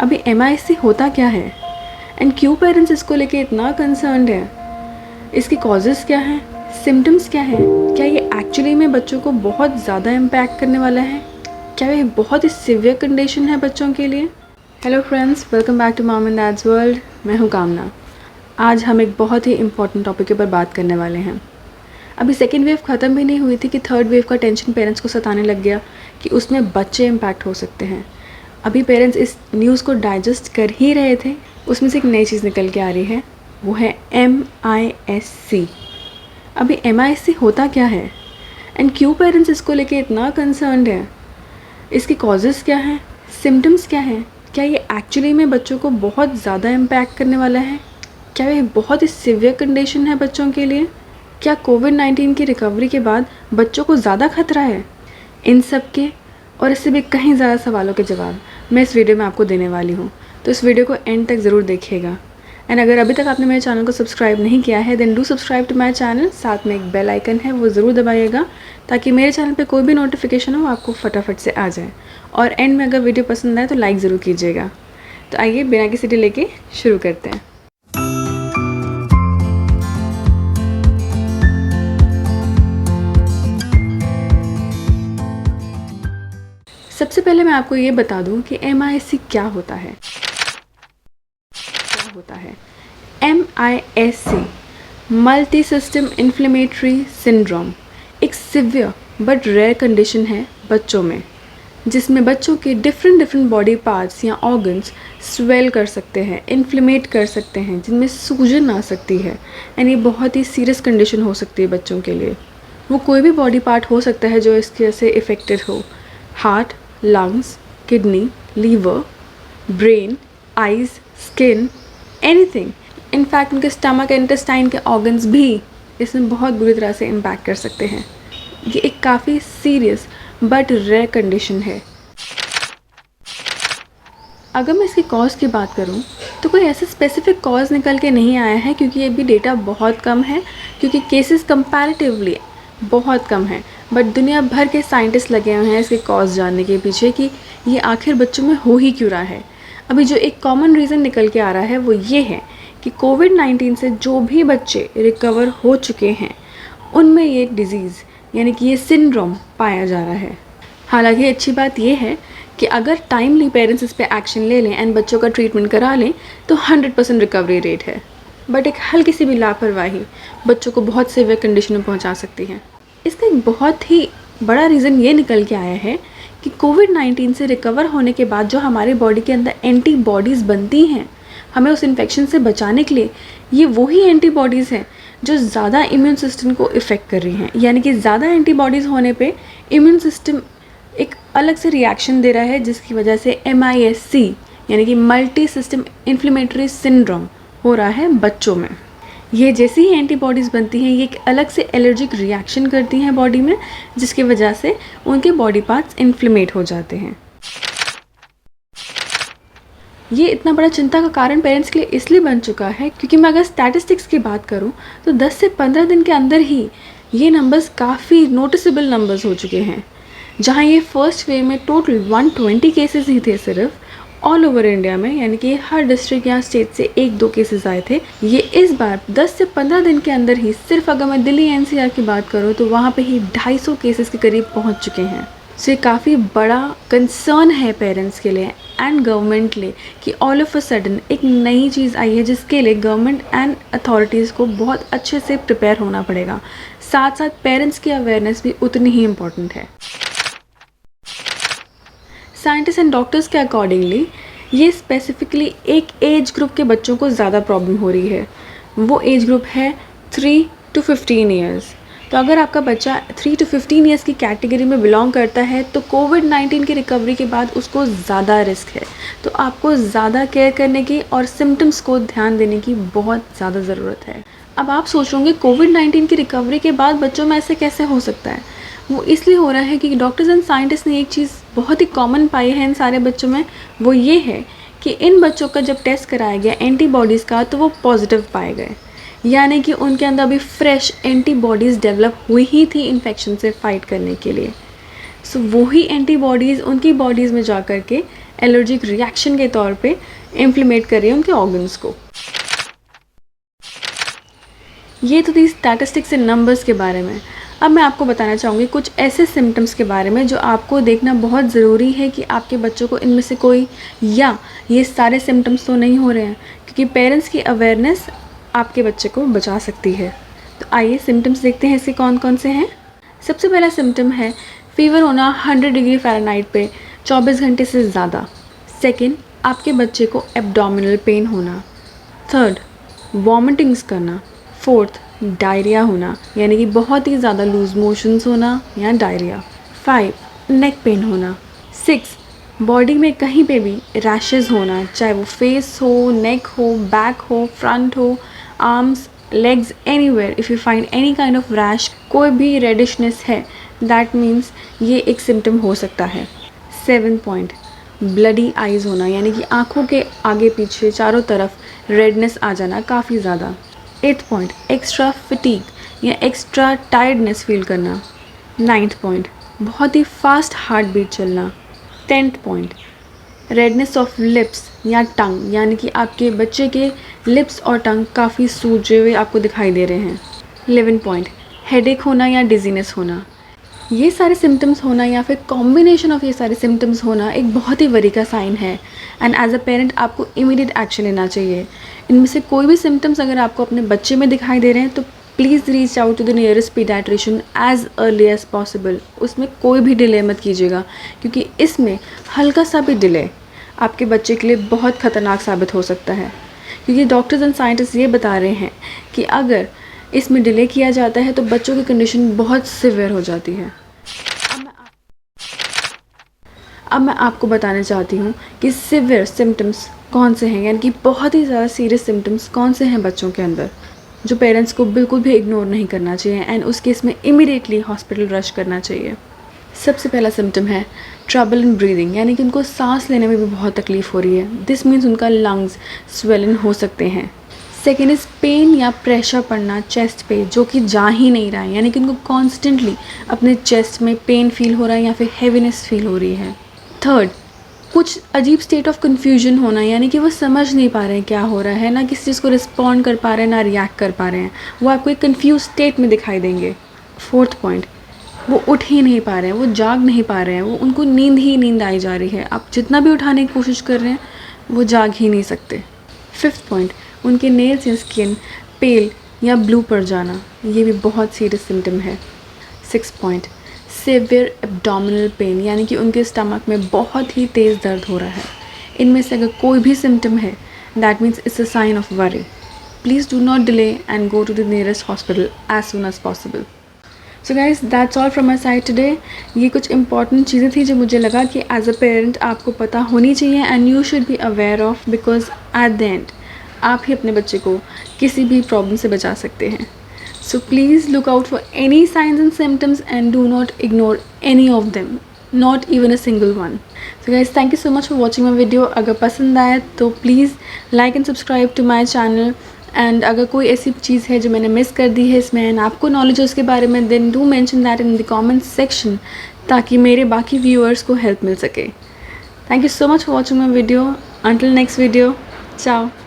अभी MIS-C होता क्या है एंड क्यों पेरेंट्स इसको लेके इतना कंसर्न्ड है, इसके कॉजेज़ क्या हैं, सिम्टम्स क्या हैं, क्या ये एक्चुअली में बच्चों को बहुत ज़्यादा इम्पैक्ट करने वाला है, क्या ये बहुत ही सीवियर कंडीशन है बच्चों के लिए। Hello friends, welcome back to mom and dad's world. मैं हूँ कामना। आज हम एक बहुत ही इम्पॉर्टेंट टॉपिक के ऊपर बात करने वाले हैं। अभी सेकेंड वेव ख़त्म भी नहीं हुई थी कि थर्ड वेव का टेंशन पेरेंट्स को सताने लग गया कि उसमें बच्चे इम्पैक्ट हो सकते हैं। अभी पेरेंट्स इस न्यूज़ को डाइजेस्ट कर ही रहे थे, उसमें से एक नई चीज़ निकल के आ रही है, वो है MIS-C। अभी MIS-C होता क्या है एंड क्यों पेरेंट्स इसको लेके इतना कंसर्न्ड है, इसके कॉजेज़ क्या हैं, सिम्टम्स क्या हैं, क्या ये एक्चुअली में बच्चों को बहुत ज़्यादा इम्पैक्ट करने वाला है, क्या ये बहुत ही सीवियर कंडीशन है बच्चों के लिए, क्या कोविड-19 की रिकवरी के बाद बच्चों को ज़्यादा खतरा है। इन सब के और इससे भी कहीं ज़्यादा सवालों के जवाब मैं इस वीडियो में आपको देने वाली हूँ, तो इस वीडियो को एंड तक ज़रूर देखिएगा। एंड अगर अभी तक आपने मेरे चैनल को सब्सक्राइब नहीं किया है then do subscribe to my channel. साथ में एक बेल आइकन है, वो ज़रूर दबाइएगा ताकि मेरे चैनल पे कोई भी नोटिफिकेशन हो आपको फटाफट से आ जाए। और एंड में अगर वीडियो पसंद आए तो लाइक ज़रूर कीजिएगा। तो आइए बिना किसी डिले के शुरू करते हैं। सबसे पहले मैं आपको ये बता दूं कि MIS-C क्या होता है। MIS-C multi system inflammatory syndrome एक सिवियर बट रेयर कंडीशन है बच्चों में, जिसमें बच्चों के डिफरेंट बॉडी पार्ट्स या ऑर्गन्स स्वेल कर सकते हैं, इन्फ्लेमेट कर सकते हैं, जिनमें सूजन आ सकती है। एंड ये बहुत ही सीरियस कंडीशन हो सकती है बच्चों के लिए। वो कोई भी बॉडी पार्ट हो सकता है जो इसके से इफ़ेक्टेड हो, heart, lungs, kidney, liver, brain, eyes, skin, anything. In fact उनके स्टमक, इंटेस्टाइन के ऑर्गन्स भी इसमें बहुत बुरी तरह से इम्पैक्ट कर सकते हैं। ये एक काफ़ी सीरियस बट रेयर कंडीशन है। अगर मैं इसकी कॉज की बात करूं तो कोई ऐसा स्पेसिफिक कॉज निकल के नहीं आया है, क्योंकि ये भी डेटा बहुत कम है, क्योंकि केसेस कंपैरेटिवली बहुत कम है। बट दुनिया भर के साइंटिस्ट लगे हुए हैं इसके कॉज जानने के पीछे कि ये आखिर बच्चों में हो ही क्यों रहा है। अभी जो एक कॉमन रीज़न निकल के आ रहा है वो ये है कि कोविड-19 से जो भी बच्चे रिकवर हो चुके हैं उनमें ये डिज़ीज़ यानी कि ये सिंड्रोम पाया जा रहा है। हालांकि अच्छी बात ये है कि अगर टाइमली पेरेंट्स इस पर एक्शन ले लें एंड बच्चों का ट्रीटमेंट करा लें तो 100% रिकवरी रेट है। बट एक हल्की सी भी लापरवाही बच्चों को बहुत सीवियर कंडीशन में पहुंचा सकती है। इसका एक बहुत ही बड़ा रीज़न ये निकल के आया है कि कोविड-19 से रिकवर होने के बाद जो हमारी बॉडी के अंदर एंटीबॉडीज़ बनती हैं हमें उस इन्फेक्शन से बचाने के लिए, ये वही एंटीबॉडीज़ हैं जो ज़्यादा इम्यून सिस्टम को इफ़ेक्ट कर रही हैं। यानी कि ज़्यादा एंटीबॉडीज़ होने पे इम्यून सिस्टम एक अलग से रिएक्शन दे रहा है, जिसकी वजह से MIS-C यानी कि मल्टी सिस्टम इन्फ्लेमेटरी सिंड्रोम हो रहा है बच्चों में। ये जैसी ही एंटीबॉडीज़ बनती हैं ये एक अलग से एलर्जिक रिएक्शन करती हैं बॉडी में, जिसकी वजह से उनके बॉडी पार्ट्स इन्फ्लेमेट हो जाते हैं। ये इतना बड़ा चिंता का कारण पेरेंट्स के लिए इसलिए बन चुका है क्योंकि मैं अगर स्टैटिस्टिक्स की बात करूं तो 10 से 15 दिन के अंदर ही ये नंबर्स काफ़ी नोटिसेबल नंबर्स हो चुके हैं। जहां ये फर्स्ट वेव में टोटल 120 केसेस ही थे सिर्फ ऑल ओवर इंडिया में, यानी कि हर डिस्ट्रिक्ट या स्टेट से 1-2 केसेस आए थे। ये इस बार 10 से 15 दिन के अंदर ही सिर्फ अगर मैं दिल्ली NCR की बात करूँ तो वहाँ पे ही 250 केसेस के करीब पहुँच चुके हैं। सो ये काफ़ी बड़ा कंसर्न है पेरेंट्स के लिए एंड गवर्नमेंट के लिए कि ऑल ऑफ अ सडन एक नई चीज़ आई है जिसके लिए गवर्नमेंट एंड अथॉरिटीज़ को बहुत अच्छे से प्रिपेयर होना पड़ेगा। साथ साथ पेरेंट्स की अवेयरनेस भी उतनी ही इम्पॉर्टेंट है। साइंटिस्ट एंड डॉक्टर्स के अकॉर्डिंगली ये स्पेसिफिकली एक एज ग्रुप के बच्चों को ज़्यादा प्रॉब्लम हो रही है। वो एज ग्रुप है 3 to 15 ईयर्स। तो अगर आपका बच्चा 3 to 15 ईयर्स की कैटेगरी में बिलोंग करता है तो कोविड-19 की रिकवरी के बाद उसको ज़्यादा रिस्क है। तो आपको ज़्यादा केयर करने की और सिम्टम्स को ध्यान देने की बहुत ज़्यादा ज़रूरत है। अब आप सोचोगे कोविड-19 की रिकवरी के बाद बच्चों में ऐसे कैसे हो सकता है। वो इसलिए हो रहा है कि डॉक्टर्स एंड साइंटिस्ट ने एक चीज़ बहुत ही कॉमन पाई है इन सारे बच्चों में, वो ये है कि इन बच्चों का जब टेस्ट कराया गया एंटीबॉडीज़ का तो वो पॉजिटिव पाए गए। यानी कि उनके अंदर अभी फ्रेश एंटीबॉडीज़ डेवलप हुई ही थी इन्फेक्शन से फाइट करने के लिए। सो वही एंटीबॉडीज़ उनकी बॉडीज़ में जा कर के एलर्जिक रिएक्शन के तौर पे इम्प्लीमेट कर रही है उनके ऑर्गन्स को। ये तो थी स्टैटिस्टिक्स एंड नंबर्स के बारे में। अब मैं आपको बताना चाहूँगी कुछ ऐसे सिम्टम्स के बारे में जो आपको देखना बहुत ज़रूरी है कि आपके बच्चों को इनमें से कोई या ये सारे सिम्टम्स तो नहीं हो रहे हैं, क्योंकि पेरेंट्स की अवेयरनेस आपके बच्चे को बचा सकती है। तो आइए सिम्टम्स देखते हैं इसके कौन कौन से हैं। सबसे पहला सिम्टम है फ़ीवर होना 100 डिग्री फ़ारेनहाइट पे 24 घंटे से ज़्यादा। सेकंड, आपके बच्चे को एब्डोमिनल पेन होना। थर्ड, वॉमिटिंग्स करना। फोर्थ, डायरिया होना, यानी कि बहुत ही ज़्यादा लूज मोशंस होना या डायरिया। 5, नेक पेन होना। 6, बॉडी में कहीं पे भी रैशेस होना, चाहे वो फेस हो, नेक हो, बैक हो, फ्रंट हो, arms, legs, anywhere if you find any kind of rash, कोई भी रेडिशनेस है, दैट मीन्स ये एक सिम्टम हो सकता है। 7 पॉइंट, ब्लडी आइज़ होना, यानी कि आँखों के आगे पीछे चारों तरफ रेडनेस आ जाना काफ़ी ज़्यादा। 8 पॉइंट, एक्स्ट्रा फटीग या एक्स्ट्रा टायर्डनेस फील करना। 9th पॉइंट, बहुत ही फास्ट हार्ट बीट चलना। 10th point, redness of lips या टंग, यानी कि आपके बच्चे के लिप्स और टंग काफ़ी सूजे हुए आपको दिखाई दे रहे हैं। 11 पॉइंट, हेडेक होना या डिजीनेस होना। ये सारे सिम्टम्स होना या फिर कॉम्बिनेशन ऑफ ये सारे सिम्टम्स होना एक बहुत ही वरी का साइन है, एंड एज अ पेरेंट आपको इमीडिएट एक्शन लेना चाहिए। इनमें से कोई भी सिम्टम्स अगर आपको अपने बच्चे में दिखाई दे रहे हैं तो please reach out to the nearest paediatrician as early as possible. उसमें कोई भी डिले मत कीजिएगा, क्योंकि इसमें हल्का सा भी डिले आपके बच्चे के लिए बहुत ख़तरनाक साबित हो सकता है, क्योंकि डॉक्टर्स एंड साइंटिस्ट ये बता रहे हैं कि अगर इसमें डिले किया जाता है तो बच्चों की कंडीशन बहुत सिवियर हो जाती है। अब मैं आपको बताना चाहती हूँ कि सिवियर सिम्टम्स कौन से हैं, यानी कि बहुत ही ज़्यादा सीरियस सिम्टम्स कौन से हैं बच्चों के अंदर, जो पेरेंट्स को बिल्कुल भी इग्नोर नहीं करना चाहिए एंड उस केस में इमीडिएटली हॉस्पिटल रश करना चाहिए। सबसे पहला सिम्टम है ट्रबल इन ब्रीदिंग, यानी कि उनको सांस लेने में भी बहुत तकलीफ़ हो रही है। दिस मीन्स उनका लंग्स स्वेलन हो सकते हैं। सेकेंड इज़ पेन या प्रेशर पड़ना चेस्ट पे, जो कि जा ही नहीं रहा है, यानी कि उनको कॉन्स्टेंटली अपने चेस्ट में पेन फील हो रहा है या फिर हैवीनेस फील हो रही है। थर्ड, कुछ अजीब स्टेट ऑफ कन्फ्यूजन होना, यानी कि वो समझ नहीं पा रहे हैं क्या हो रहा है, ना किसी चीज़ को रिस्पॉन्ड कर पा रहे हैं ना रिएक्ट कर पा रहे हैं, वो आपको एक कन्फ्यूज स्टेट में दिखाई देंगे। फोर्थ पॉइंट, वो उठ ही नहीं पा रहे हैं, वो जाग नहीं पा रहे हैं, वो उनको नींद ही नींद आई जा रही है, आप जितना भी उठाने की कोशिश कर रहे हैं वो जाग ही नहीं सकते। फिफ्थ पॉइंट, उनके नेल्स या स्किन पेल या ब्लू पड़ जाना, ये भी बहुत सीरियस सिम्टम है। 6 पॉइंट, सेवियर एब्डोमिनल पेन, यानी कि उनके स्टमक में बहुत ही तेज़ दर्द हो रहा है। इनमें से अगर कोई भी सिम्टम है that means it's a sign of worry. Please do not delay and go to the nearest hospital as soon as possible. So guys that's all from my side today. ये कुछ इंपॉर्टेंट चीज़ें थी जो मुझे लगा कि as a parent आपको पता होनी चाहिए and you should be aware of, because at the end आप ही अपने बच्चे को किसी भी प्रॉब्लम से बचा सकते हैं। So please look out for any signs and symptoms and do not ignore any of them, not even a single one. So guys, thank you so much for watching my video. अगर पसंद आया तो please like and subscribe to my channel, and अगर कोई ऐसी चीज़ है जो मैंने मिस कर दी है इसमें एंड आपको नॉलेज है उसके बारे में, then do mention that in the comment section, ताकि मेरे बाकी व्यूअर्स को हेल्प मिल सके। Thank you so much for watching my video. Until next video, ciao.